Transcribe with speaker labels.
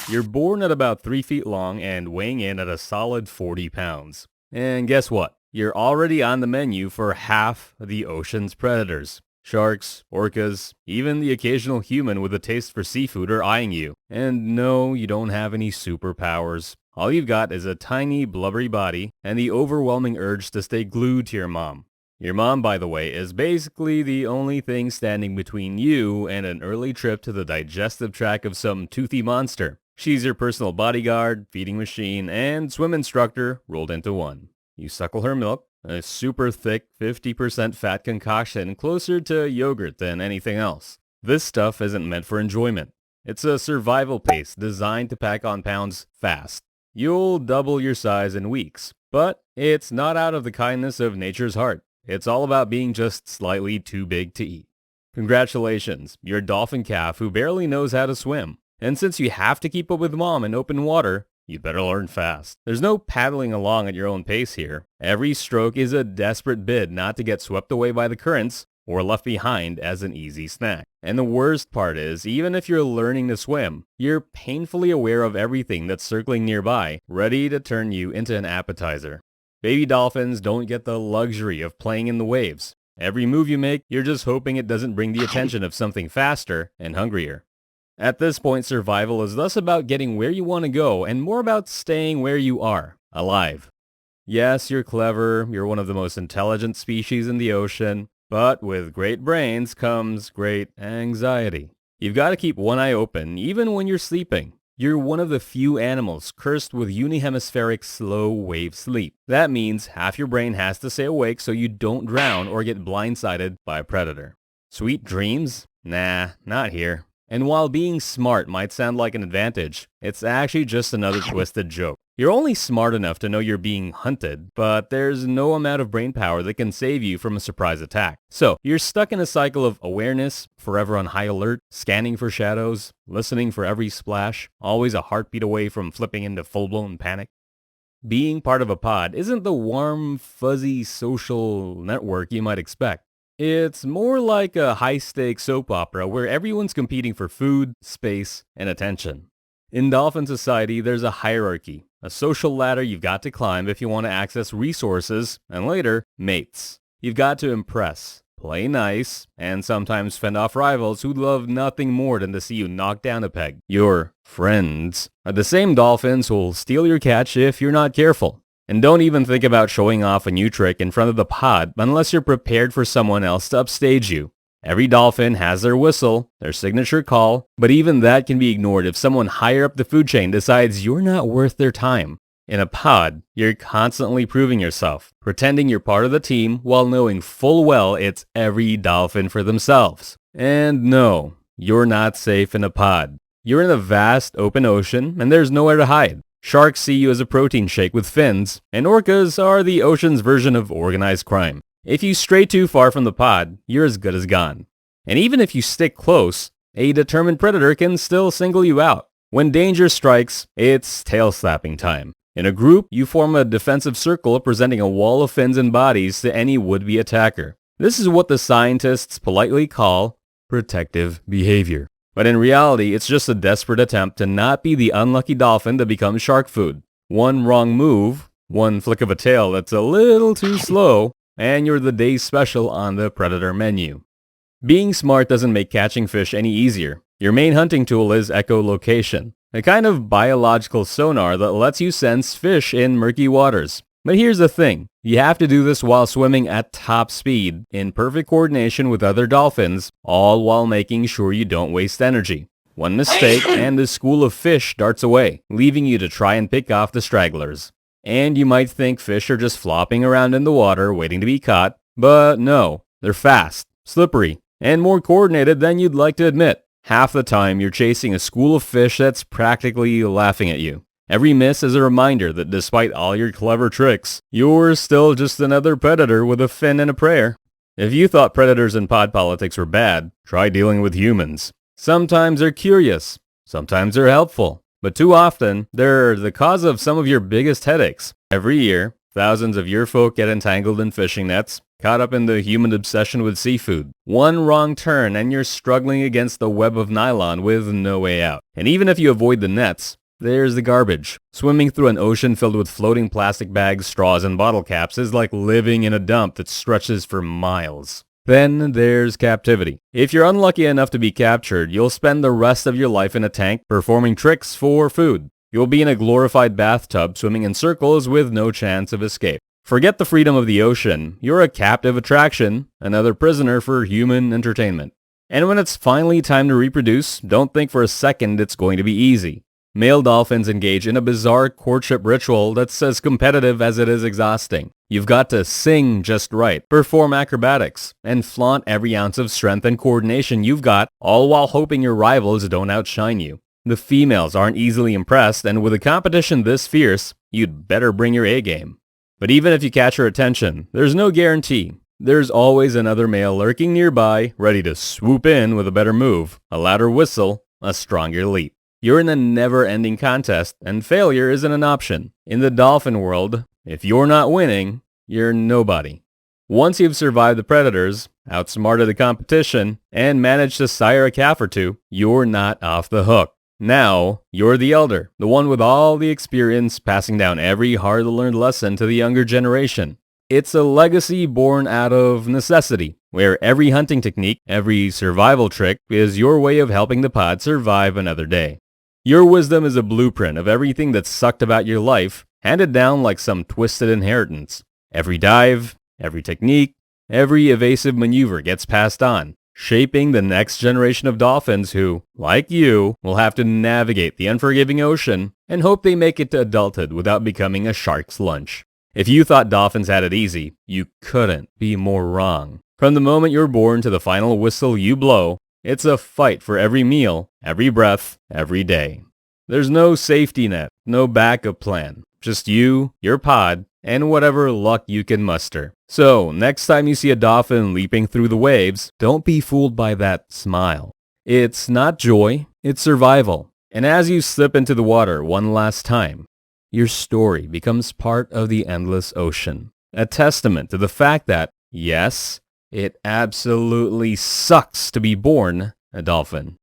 Speaker 1: You're born at about 3 feet long and weighing in at a solid 40 pounds. And guess what? You're already on the menu for half the ocean's predators. Sharks, orcas, even the occasional human with a taste for seafood are eyeing you. And no, you don't have any superpowers. All you've got is a tiny, blubbery body and the overwhelming urge to stay glued to your mom. Your mom, by the way, is basically the only thing standing between you and an early trip to the digestive tract of some toothy monster. She's your personal bodyguard, feeding machine, and swim instructor rolled into one. You suckle her milk, a super thick 50% fat concoction closer to yogurt than anything else. This stuff isn't meant for enjoyment. It's a survival pace designed to pack on pounds fast. You'll double your size in weeks, but it's not out of the kindness of nature's heart. It's all about being just slightly too big to eat. Congratulations, you're a dolphin calf who barely knows how to swim. And since you have to keep up with mom in open water, you better learn fast. There's no paddling along at your own pace here. Every stroke is a desperate bid not to get swept away by the currents or left behind as an easy snack. And the worst part is, even if you're learning to swim, you're painfully aware of everything that's circling nearby, ready to turn you into an appetizer. Baby dolphins don't get the luxury of playing in the waves. Every move you make, you're just hoping it doesn't bring the attention of something faster and hungrier. At this point, survival is less about getting where you want to go and more about staying where you are, alive. Yes, you're clever, you're one of the most intelligent species in the ocean, but with great brains comes great anxiety. You've got to keep one eye open even when you're sleeping. You're one of the few animals cursed with unihemispheric slow wave sleep. That means half your brain has to stay awake so you don't drown or get blindsided by a predator. Sweet dreams? Nah, not here. And while being smart might sound like an advantage, it's actually just another twisted joke. You're only smart enough to know you're being hunted, but there's no amount of brain power that can save you from a surprise attack. So, you're stuck in a cycle of awareness, forever on high alert, scanning for shadows, listening for every splash, always a heartbeat away from flipping into full-blown panic. Being part of a pod isn't the warm, fuzzy social network you might expect. It's more like a high-stakes soap opera where everyone's competing for food, space, and attention. In dolphin society, there's a hierarchy, a social ladder you've got to climb if you want to access resources, and later, mates. You've got to impress, play nice, and sometimes fend off rivals who love nothing more than to see you knock down a peg. Your friends are the same dolphins who'll steal your catch if you're not careful. And don't even think about showing off a new trick in front of the pod unless you're prepared for someone else to upstage you. Every dolphin has their whistle, their signature call, but even that can be ignored if someone higher up the food chain decides you're not worth their time. In a pod, you're constantly proving yourself, pretending you're part of the team while knowing full well it's every dolphin for themselves. And no, you're not safe in a pod. You're in a vast open ocean and there's nowhere to hide. Sharks see you as a protein shake with fins, and orcas are the ocean's version of organized crime. If you stray too far from the pod, you're as good as gone. And even if you stick close, a determined predator can still single you out. When danger strikes, it's tail-slapping time. In a group, you form a defensive circle presenting a wall of fins and bodies to any would-be attacker. This is what the scientists politely call protective behavior. But in reality, it's just a desperate attempt to not be the unlucky dolphin to become shark food. One wrong move, one flick of a tail that's a little too slow, and you're the day's special on the predator menu. Being smart doesn't make catching fish any easier. Your main hunting tool is echolocation, a kind of biological sonar that lets you sense fish in murky waters. But here's the thing, you have to do this while swimming at top speed, in perfect coordination with other dolphins, all while making sure you don't waste energy. One mistake and the school of fish darts away, leaving you to try and pick off the stragglers. And you might think fish are just flopping around in the water waiting to be caught, but no, they're fast, slippery, and more coordinated than you'd like to admit. Half the time you're chasing a school of fish that's practically laughing at you. Every miss is a reminder that despite all your clever tricks, you're still just another predator with a fin and a prayer. If you thought predators in pod politics were bad, try dealing with humans. Sometimes they're curious, sometimes they're helpful, but too often, they're the cause of some of your biggest headaches. Every year, thousands of your folk get entangled in fishing nets, caught up in the human obsession with seafood. One wrong turn and you're struggling against the web of nylon with no way out. And even if you avoid the nets, there's the garbage. Swimming through an ocean filled with floating plastic bags, straws, and bottle caps is like living in a dump that stretches for miles. Then there's captivity. If you're unlucky enough to be captured, you'll spend the rest of your life in a tank performing tricks for food. You'll be in a glorified bathtub swimming in circles with no chance of escape. Forget the freedom of the ocean. You're a captive attraction, another prisoner for human entertainment. And when it's finally time to reproduce, don't think for a second it's going to be easy. Male dolphins engage in a bizarre courtship ritual that's as competitive as it is exhausting. You've got to sing just right, perform acrobatics, and flaunt every ounce of strength and coordination you've got, all while hoping your rivals don't outshine you. The females aren't easily impressed, and with a competition this fierce, you'd better bring your A game. But even if you catch her attention, there's no guarantee. There's always another male lurking nearby, ready to swoop in with a better move, a louder whistle, a stronger leap. You're in a never-ending contest, and failure isn't an option. In the dolphin world, if you're not winning, you're nobody. Once you've survived the predators, outsmarted the competition, and managed to sire a calf or two, you're not off the hook. Now, you're the elder, the one with all the experience, passing down every hard-learned lesson to the younger generation. It's a legacy born out of necessity, where every hunting technique, every survival trick is your way of helping the pod survive another day. Your wisdom is a blueprint of everything that's sucked about your life, handed down like some twisted inheritance. Every dive, every technique, every evasive maneuver gets passed on, shaping the next generation of dolphins who, like you, will have to navigate the unforgiving ocean and hope they make it to adulthood without becoming a shark's lunch. If you thought dolphins had it easy, you couldn't be more wrong. From the moment you're born to the final whistle you blow, it's a fight for every meal, every breath, every day. There's no safety net, no backup plan, just you, your pod, and whatever luck you can muster. So, next time you see a dolphin leaping through the waves, don't be fooled by that smile. It's not joy, it's survival. And as you slip into the water one last time, your story becomes part of the endless ocean. A testament to the fact that, yes, it absolutely sucks to be born a dolphin.